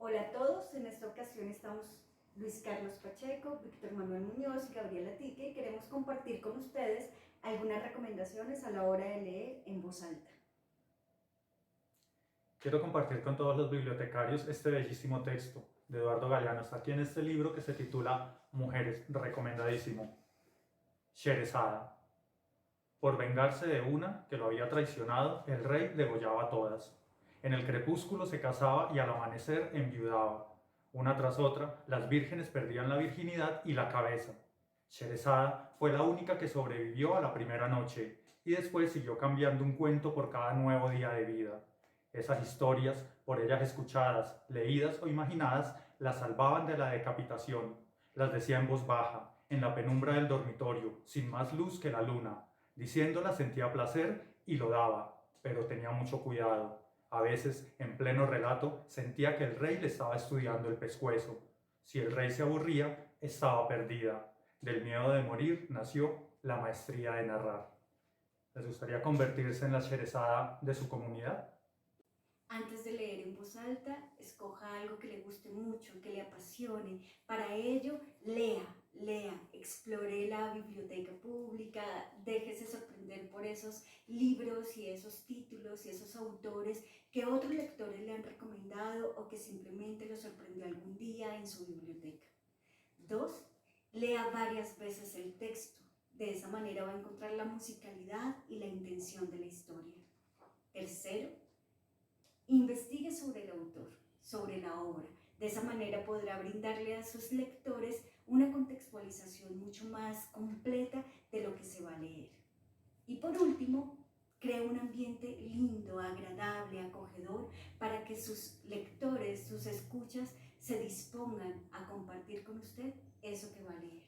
Hola a todos, en esta ocasión estamos Luis Carlos Pacheco, Víctor Manuel Muñoz y Gabriela Tique y queremos compartir con ustedes algunas recomendaciones a la hora de leer en voz alta. Quiero compartir con todos los bibliotecarios este bellísimo texto de Eduardo Galeano. Está aquí en este libro que se titula Mujeres, recomendadísimo. Sherezada. Por vengarse de una que lo había traicionado, el rey degollaba a todas. En el crepúsculo se casaba y al amanecer enviudaba. Una tras otra, las vírgenes perdían la virginidad y la cabeza. Sherezada fue la única que sobrevivió a la primera noche y después siguió cambiando un cuento por cada nuevo día de vida. Esas historias, por ellas escuchadas, leídas o imaginadas, las salvaban de la decapitación. Las decía en voz baja, en la penumbra del dormitorio, sin más luz que la luna. Diciéndola sentía placer y lo daba, pero tenía mucho cuidado. A veces, en pleno relato, sentía que el rey le estaba estudiando el pescuezo. Si el rey se aburría, estaba perdida. Del miedo de morir nació la maestría de narrar. ¿Les gustaría convertirse en la Sherezada de su comunidad? Antes de leer en voz alta, escoja algo que le guste mucho, que le apasione. Para ello, lea, explore la biblioteca pública, déjese sorprender por esos libros y esos títulos y esos autores que otros lectores le han recomendado o que simplemente lo sorprendió algún día en su biblioteca. 2. Lea varias veces el texto. De esa manera va a encontrar la musicalidad y la intención de la historia. 3. Investigue sobre el autor, sobre la obra. De esa manera podrá brindarle a sus lectores una contextualización mucho más completa de lo que se va a leer. Y por último, crea un ambiente lindo, agradable, acogedor, para que sus lectores, sus escuchas, se dispongan a compartir con usted eso que va a leer.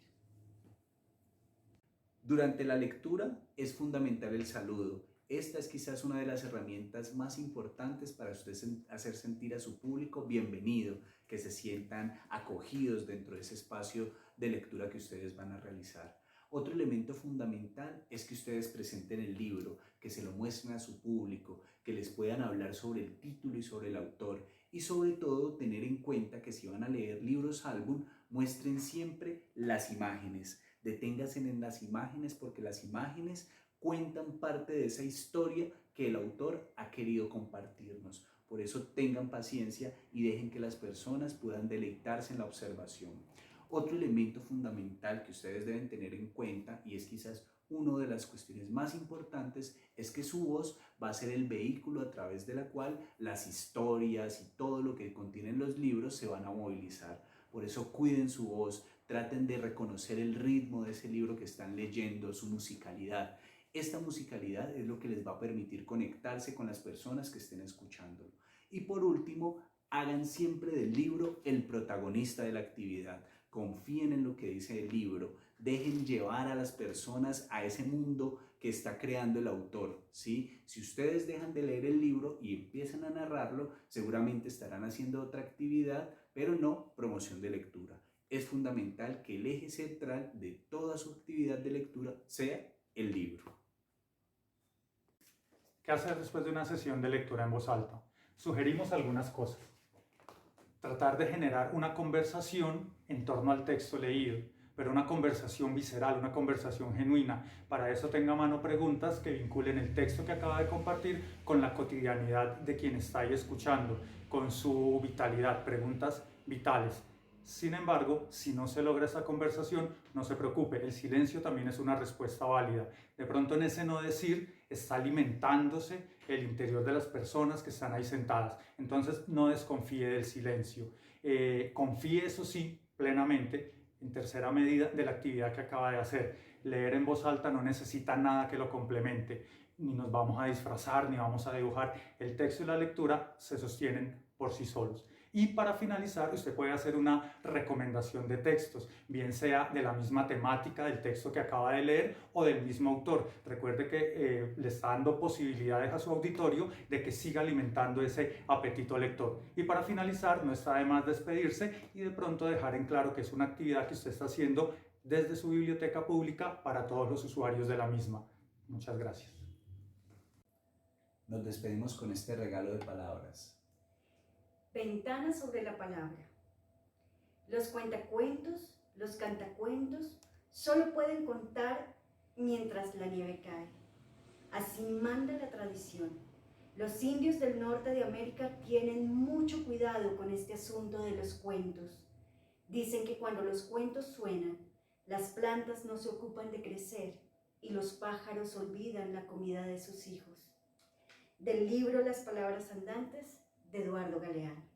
Durante la lectura es fundamental el saludo. Esta es quizás una de las herramientas más importantes para usted hacer sentir a su público bienvenido, que se sientan acogidos dentro de ese espacio de lectura que ustedes van a realizar. Otro elemento fundamental es que ustedes presenten el libro, que se lo muestren a su público, que les puedan hablar sobre el título y sobre el autor y sobre todo tener en cuenta que si van a leer libros álbum, muestren siempre las imágenes. Deténganse en las imágenes porque las imágenes cuentan parte de esa historia que el autor ha querido compartirnos. Por eso tengan paciencia y dejen que las personas puedan deleitarse en la observación. Otro elemento fundamental que ustedes deben tener en cuenta, y es quizás una de las cuestiones más importantes, es que su voz va a ser el vehículo a través de la cual las historias y todo lo que contienen los libros se van a movilizar. Por eso cuiden su voz, traten de reconocer el ritmo de ese libro que están leyendo, su musicalidad. Esta musicalidad es lo que les va a permitir conectarse con las personas que estén escuchándolo. Y por último, hagan siempre del libro el protagonista de la actividad. Confíen en lo que dice el libro. Dejen llevar a las personas a ese mundo que está creando el autor, ¿sí? Si ustedes dejan de leer el libro y empiezan a narrarlo, seguramente estarán haciendo otra actividad, pero no promoción de lectura. Es fundamental que el eje central de toda su actividad de lectura sea el libro. ¿Qué hacer después de una sesión de lectura en voz alta? Sugerimos algunas cosas. Tratar de generar una conversación en torno al texto leído, pero una conversación visceral, una conversación genuina. Para eso tenga a mano preguntas que vinculen el texto que acaba de compartir con la cotidianidad de quien está ahí escuchando, con su vitalidad, preguntas vitales. Sin embargo, si no se logra esa conversación, no se preocupe, el silencio también es una respuesta válida. De pronto en ese no decir está alimentándose el interior de las personas que están ahí sentadas. Entonces no desconfíe del silencio. Confíe, eso sí, plenamente, en tercera medida, de la actividad que acaba de hacer. Leer en voz alta no necesita nada que lo complemente. Ni nos vamos a disfrazar, ni vamos a dibujar. El texto y la lectura se sostienen por sí solos. Y para finalizar, usted puede hacer una recomendación de textos, bien sea de la misma temática del texto que acaba de leer o del mismo autor. Recuerde que le está dando posibilidades a su auditorio de que siga alimentando ese apetito lector. Y para finalizar, no está de más despedirse y de pronto dejar en claro que es una actividad que usted está haciendo desde su biblioteca pública para todos los usuarios de la misma. Muchas gracias. Nos despedimos con este regalo de palabras. ventana sobre la palabra. Los cuentacuentos, los cantacuentos, solo pueden contar mientras la nieve cae. Así manda la tradición. Los indios del norte de América tienen mucho cuidado con este asunto de los cuentos. Dicen que cuando los cuentos suenan, las plantas no se ocupan de crecer y los pájaros olvidan la comida de sus hijos. Del libro Las palabras andantes, de Eduardo Galeano.